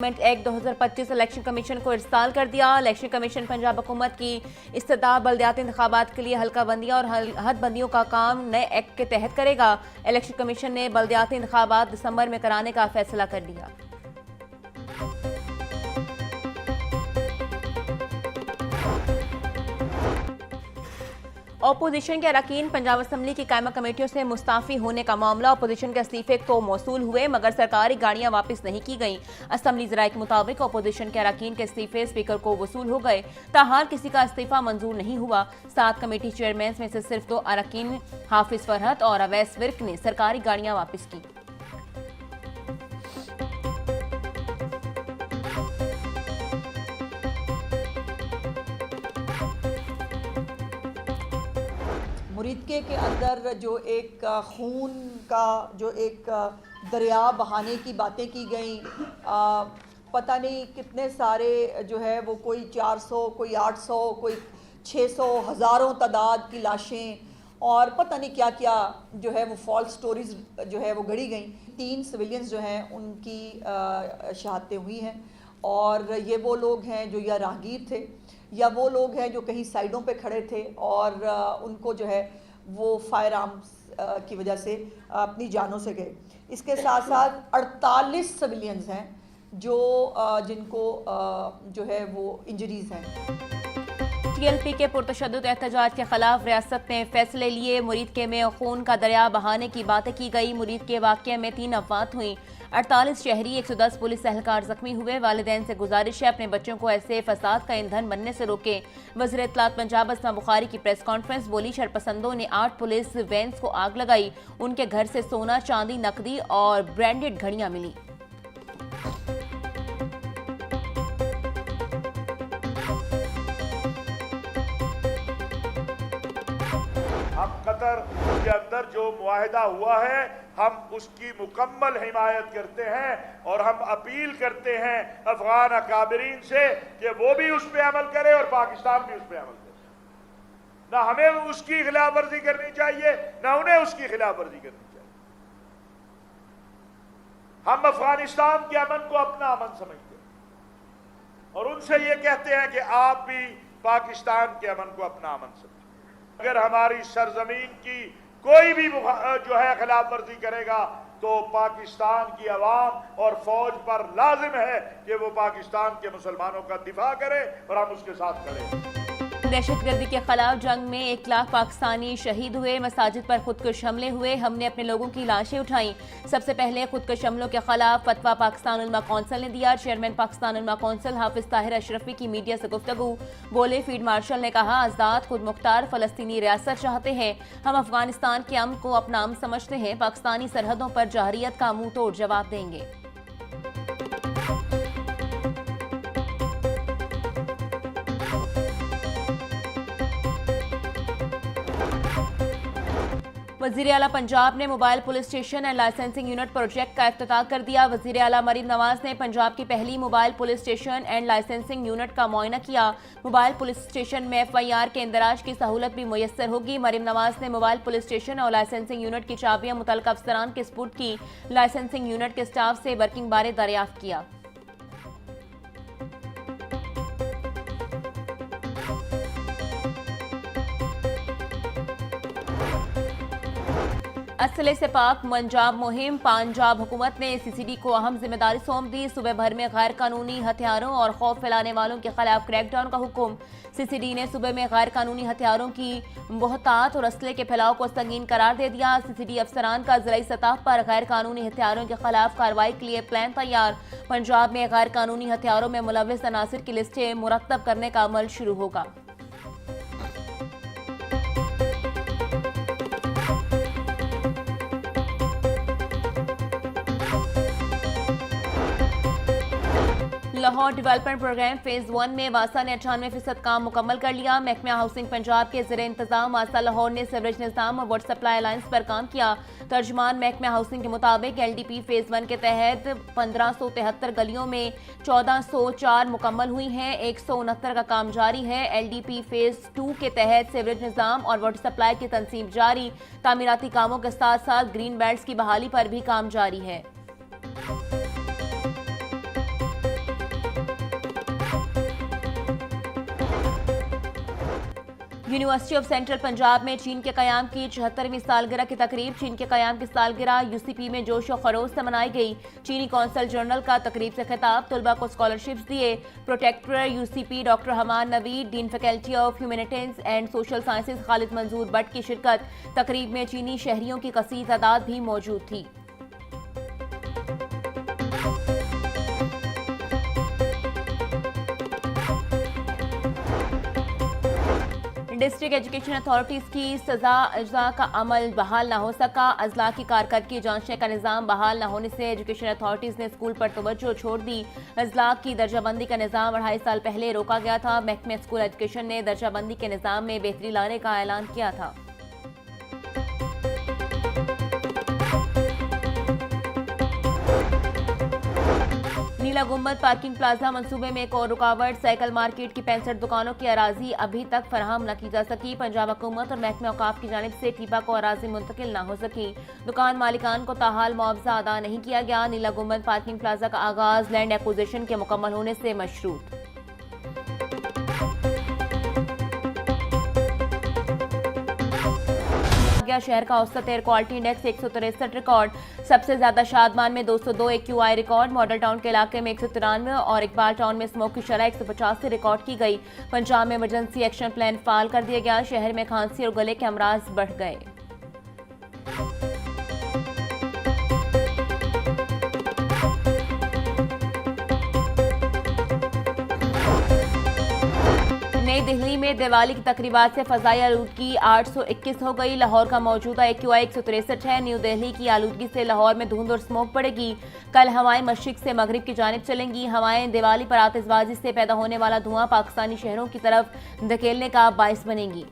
Act 2025 election commission को इरसाल कर दिया। इलेक्शन कमीशन पंजाब हुकूमत की इस्तिदाअ बल्दियाती इंतखाबात के लिए हल्का बंदियाँ और हद बंदियों का काम नए एक्ट के तहत करेगा। इलेक्शन कमीशन ने बल्दियाती इंतखाबात दिसंबर में कराने का फैसला कर लिया। अपोजिशन के अरकान पंजाब असम्बली की कायमा कमेटियों से मुस्ताफी होने का मामला। अपोजिशन के इस्तीफे तो मौसूल हुए मगर सरकारी गाड़ियां वापस नहीं की गईं। असम्बली ज़राए के मुताबिक अपोजिशन के अरकान के इस्तीफे स्पीकर को वसूल हो गए। ताहाल किसी का इस्तीफा मंजूर नहीं हुआ। 7 कमेटी चेयरमैन में से सिर्फ 2 अरकान हाफिज फरहत और अवैस विर्क ने सरकारी गाड़ियां वापस की। मुरीदके के अंदर जो एक खून का जो एक दरिया बहाने की बातें की गई, पता नहीं कितने सारे जो है वो कोई 400 कोई 800 कोई 600 हज़ारों तादाद की लाशें और पता नहीं क्या क्या जो है वो फॉल्स स्टोरीज जो है वो गढ़ी गई। 3 सिविलियंस जो हैं उनकी शहादतें हुई हैं और ये वो लोग हैं जो या राहगीर थे या वो लोग हैं जो कहीं साइडों पे खड़े थे और उनको जो है वो फायर आर्म्स की वजह से अपनी जानों से गए। इसके साथ साथ 48 सिविलियंस हैं जो जिनको जो है वो इंजरीज हैं। TLP के पुरतशद्दुद एहतजाज के खिलाफ रियासत ने फैसले लिए। मुरीदके में खून का दरिया बहाने की बातें की गई। मुरीद के वाक़ये में 3 अफवात हुई। 48 शहरी 110 पुलिस एहलकार जख्मी हुए। वालिदैन से गुजारिश है अपने बच्चों को ऐसे फसाद का ईंधन बनने से रोके। वज़ीर इत्तलात पंजाब अस्मा बुखारी की प्रेस कॉन्फ्रेंस। बोली शरपसंदों ने 8 पुलिस वैन्स को आग लगाई। उनके घर से सोना, चांदी, नकदी और ब्रांडेड घड़ियां मिली। हम कतर के अंदर जो मुआहिदा हुआ है हम उसकी मुकम्मल हिमायत करते हैं और हम अपील करते हैं अफगान अकाबरीन से कि वो भी उस पर अमल करे और पाकिस्तान भी उस पर अमल करे। ना हमें उसकी खिलाफ वर्जी करनी चाहिए ना उन्हें उसकी खिलाफ वर्जी करनी चाहिए। हम अफगानिस्तान के अमन को अपना अमन समझते हैं और उनसे ये कहते हैं कि आप भी पाकिस्तान के अमन को अपना अमन समझें। अगर हमारी सरजमीन की कोई भी जो है खिलाफ वर्जी करेगा तो पाकिस्तान की अवाम और फौज पर लाजिम है कि वो पाकिस्तान के मुसलमानों का दिफा करे और हम उसके साथ खड़े। दहशतगर्दी के खिलाफ जंग में 1 लाख पाकिस्तानी शहीद हुए। मसाजिद पर खुदकुश हमले हुए। हमने अपने लोगों की लाशें उठाई। सबसे पहले खुदकुश हमलों के खिलाफ फतवा पाकिस्तान उलमा कौंसिल ने दिया। चेयरमैन पाकिस्तान उलमा कौंसिल हाफिज ताहिर अशरफी की मीडिया से गुफ्तगू। बोले फील्ड मार्शल ने कहा आज़ाद खुद मुख्तार फलस्तीनी रियासत चाहते हैं। हम अफगानिस्तान के अमन को अपना अमन समझते हैं। पाकिस्तानी सरहदों पर जहरियत का मुंह तोड़ जवाब देंगे। वज़ीर आला पंजाब ने mobile police station and licensing unit project का इफ्तिताह कर दिया। वज़ीर आला मरीम नवाज ने पंजाब की पहली mobile police station and licensing unit का मुआयना किया। मोबाइल पुलिस स्टेशन में FIR के इंदराज की सहूलत भी मुयस्सर होगी। मरीम नवाज ने मोबाइल पुलिस स्टेशन और लाइसेंसिंग यूनिट की चाबियां मुतल्लिका अफसरान के सुपुर्द की। लाइसेंसिंग यूनिट के स्टाफ से वर्किंग बारे दरियाफ्त किया। असले से पाक पंजाब मुहिम। पंजाब हुकूमत ने CCD को अहम जिम्मेदारी सौंप दी। सुबह भर में गैर कानूनी हथियारों और खौफ फैलाने वालों के खिलाफ क्रैकडाउन का हुक्म। CCD ने सुबह में गैर कानूनी हथियारों की बहुतात और असले के फैलाव को संगीन करार दे दिया। CCD अफसरान का ज़िलाई सतह पर गैर कानूनी हथियारों के खिलाफ कार्रवाई के लिए प्लान तैयार। पंजाब में गैर कानूनी हथियारों में मुलव्विस अनासिर की लिस्टें मुरतब करने का अमल शुरू होगा। लाहौर डेवलपमेंट प्रोग्राम फेज 1 में वासा ने 98% काम मुकम्मल कर लिया। महकमा हाउसिंग पंजाब के ज़ेरे इंतजाम वासा लाहौर ने सीवरेज निज़ाम और वाटर सप्लाई अलायंस पर काम किया। तर्जुमान महकमा हाउसिंग के मुताबिक LDP फेज 1 के तहत 1573 गलियों में 1404 मुकम्मल हुई हैं। 169 का काम जारी है। LDP फेज 2 के तहत सीवरेज निज़ाम और वाटर सप्लाई की तनसीब जारी। तामीराती कामों के साथ साथ ग्रीन बेल्ट्स की बहाली पर भी काम जारी है। यूनिवर्सिटी ऑफ सेंट्रल पंजाब में चीन के कयाम की 74वीं सालगिरह की तकरीब। चीन के कयाम की सालगिरह यूसीपी में जोश और खरोश से मनाई गई। चीनी कौंसल जनरल का तकरीब से खिताब, तलबा को स्कॉलरशिप्स दिए। Protector UCP doctor Haman Naveed, dean faculty of humanities and social sciences Khalid Manzoor Bhatt की शिरकत। तकरीब में चीनी शहरियों की कसीर तादाद भी मौजूद थी। डिस्ट्रिक्ट एजुकेशन अथॉरिटीज की सजा अज्जा का अमल बहाल न हो सका। अजला की कारकर्दगी जांचने का निज़ाम बहाल न होने से एजुकेशन अथॉरिटीज ने स्कूल पर तवज्जो छोड़ दी। अजला की दर्जाबंदी का निज़ाम 2.5 साल पहले रोका गया था। महकमे स्कूल एजुकेशन ने दर्जाबंदी के निज़ाम में बेहतरी लाने का ऐलान किया था। नीला गुंबद पार्किंग प्लाजा मंसूबे में एक और रुकावट। साइकिल मार्केट की 65 दुकानों की अराजी अभी तक फराहम न की जा सकी। पंजाब हुकूमत और महकमा औकाफ की जानिब से टीपा को अराजी मुंतकिल न हो सकी। दुकान मालिकान को ताहाल मुआवजा अदा नहीं किया गया। नीला गुंबद पार्किंग प्लाजा का आगाज लैंड एक्विजिशन के मुकम्मल होने से मशरूत। शहर का औसत एयर क्वालिटी इंडेक्स 163 रिकॉर्ड। सबसे ज्यादा शादमान में 202 AQI रिकॉर्ड। मॉडल टाउन के इलाके में 193 और इकबाल टाउन में स्मोक की शरह 185 रिकॉर्ड की गई। पंजाब में इमरजेंसी एक्शन प्लान फाल कर दिया गया। शहर में खांसी और गले के अमराज बढ़ गए। नई दिल्ली में दिवाली की तकरीबात से फजाई आलूदगी 821 हो गई। लाहौर का मौजूदा AQI 163 है। न्यू दिल्ली की आलूदगी से लाहौर में धुंध और स्मोक बढ़ेगी। कल हवाएं मशरिक से मगरिब की जानिब चलेंगी। हवाएं दिवाली पर आतिशबाजी से पैदा होने वाला धुआं पाकिस्तानी शहरों की तरफ धकेलने का बाइस बनेगी।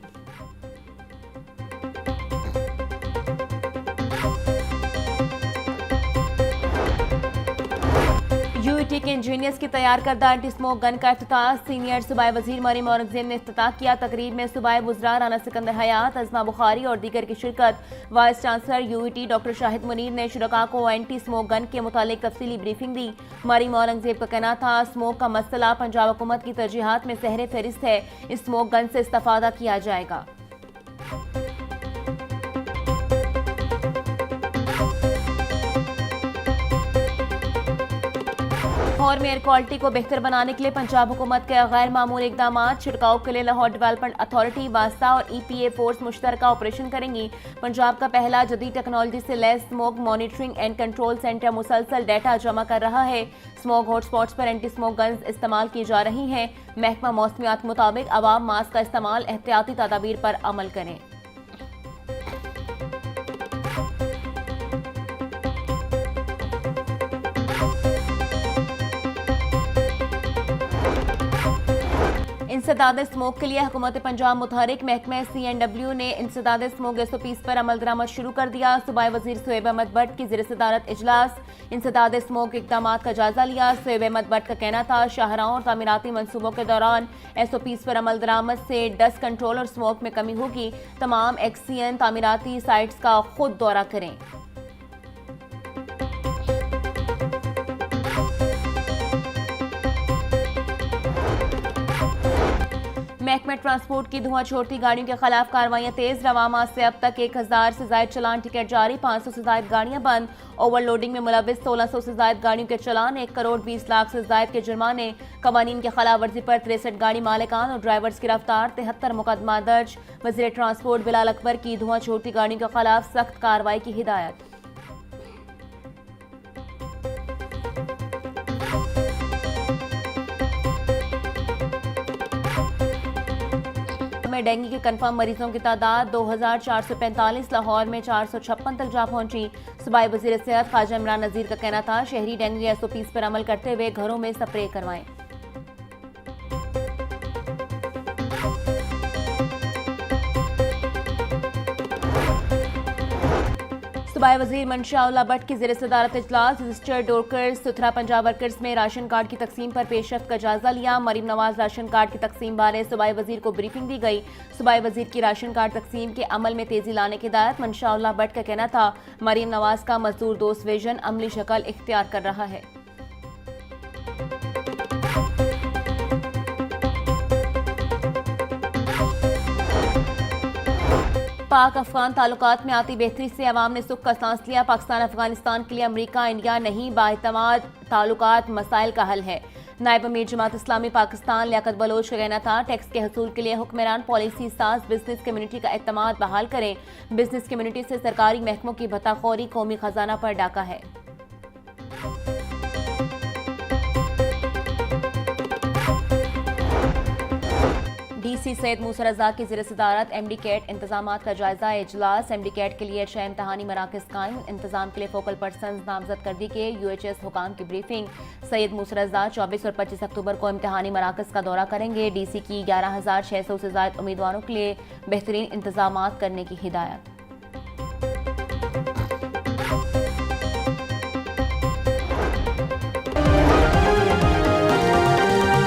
यूईटी के इंजीनियर्स की तैयार करदा एंटी स्मोक गन का इफ्तिताह। सीनियर सूबाई वजीर मरीम औरंगजेब ने इफ्तिताह किया। तकरीब में सूबाई वुज़रा राना सिकंदर हयात, अज़मा बुखारी और दीगर की शिरकत। Vice chancellor UET doctor Shahid Munir ने शुरका को एंटी स्मोक गन के मुतालिक तफसीली ब्रीफिंग दी। मरीम औरंगजेब का कहना था, स्मोक का मसला पंजाब हुकूमत की तरजीहात में सहरे फहरिस्त है। इस स्मोक गन से इस्तेफादा किया जाएगा। लाहौर में एयर क्वालिटी को बेहतर बनाने के लिए पंजाब हुकूमत के गैर मामूली इकदाम। छिड़काव के लिए लाहौर डेवलपमेंट अथॉरिटी, वास्ता और EPA फोर्स मुश्तरका ऑपरेशन करेंगी। पंजाब का पहला जदीद टेक्नोलॉजी से लैस smoke monitoring and control centre मुसलसल डाटा जमा कर रहा है। स्मोक हॉटस्पॉट्स पर एंटी स्मोक गन्स इस्तेमाल की जा रही हैं। महकमा मौसमियात के मुताबिक अवाम मास्क का इस्तेमाल एहतियाती तदाबीर पर अमल करें। इंसदाद स्मोक के लिए हुकूमत पंजाब मुतहरिक। महकमा CNW ने इंसदाद स्मोक SOPs पर अमल दरामद शुरू कर दिया। सूबाई वजीर सुहेब अहमद भट्ट की ज़ेर सदारत इजलास। इंसदाद स्मोक इक़दामात का जायजा लिया। सुहेब अहमद भट्ट का कहना था, शाहराहों और तामीराती मनसूबों के दौरान SOPs पर अमल दरामद से डस्ट कंट्रोल और स्मोक में कमी होगी। तमाम एक्सीएन तामीराती साइट्स का खुद दौरा करें। महकमा ट्रांसपोर्ट की धुआं छोड़ती गाड़ियों के खिलाफ कार्रवाइयां तेज। रवां माह से अब तक 1000 से ज्यादा चलान टिकट जारी, 500 से ज्यादा गाड़ियां बंद। ओवरलोडिंग में मुलविस 1600 से ज्यादा गाड़ियों के चलान, 1 करोड़ 20 लाख से ज्यादा के जुर्माने। कवानीन की खिलाफ वर्जी पर 63 गाड़ी मालिकान और ड्राइवर्स गिरफ्तार, 73 मुकदमा दर्ज। वज़ीर ट्रांसपोर्ट बिलाल अकबर की धुआं छोड़ती गाड़ियों के खिलाफ सख्त कार्रवाई की हिदायत। में डेंगू के कंफर्म मरीजों की तादाद 2445, लाहौर में 456 तक जा पहुंची। सूबाई वज़ीर सेहत ख्वाजा इमरान नज़ीर का कहना था, शहरी डेंगू SOPs पर अमल करते हुए घरों में स्प्रे करवाएं। सूबाई वज़ीर मंशा भट्ट की ज़ेर सदारत इजलास। रजिस्टर्ड वर्कर्स सुथरा पंजाब वर्कर्स में राशन कार्ड की तकसीम पर पेशरफ्त का जायजा लिया। मरीम नवाज राशन कार्ड की तकसीम बारे सूबाई वज़ीर को ब्रीफिंग दी गई। सूबाई वज़ीर की राशन कार्ड तकसीम के अमल में तेजी लाने की हिदायत। मंशा भट्ट का कहना था, मरीम नवाज का मजदूर दोस्त विजन अमली शक्ल इख्तियार कर रहा है। पाक अफगान ताल्लुकात में आती बेहतरी से अवाम ने सुख का सांस लिया। पाकिस्तान अफगानिस्तान के लिए अमरीका इंडिया नहीं, बाएतमाद ताल्लुकात मसाइल का हल है। नायब अमीर जमात इस्लामी पाकिस्तान लियाकत बलोच का कहना था, टैक्स के हसूल के लिए हुक्मरान पॉलिसी साज बिजनेस कम्युनिटी का एतमाद बहाल करें। बिजनेस कम्युनिटी से सरकारी महकमों की भत्ताखोरी कौमी खजाना पर डाका है। डीसी सैयद मूसा रजा की ज़ेर सदारत एमडी कैट इंतजामात का जायजा इजलास। एमडी कैट के लिए 6 इम्तहानी मराकज़ कायम, इंतजाम के लिए फोकल पर्सन नामजद कर दी गई। यूएचएस हुकाम की ब्रीफिंग। सैयद मूसा रजा 24 और 25 अक्टूबर को इम्तहानी मराकज़ का दौरा करेंगे। डीसी की 11,600 से ज़ायद उम्मीदवारों के लिए बेहतरीन इंतजामात करने की हिदायत।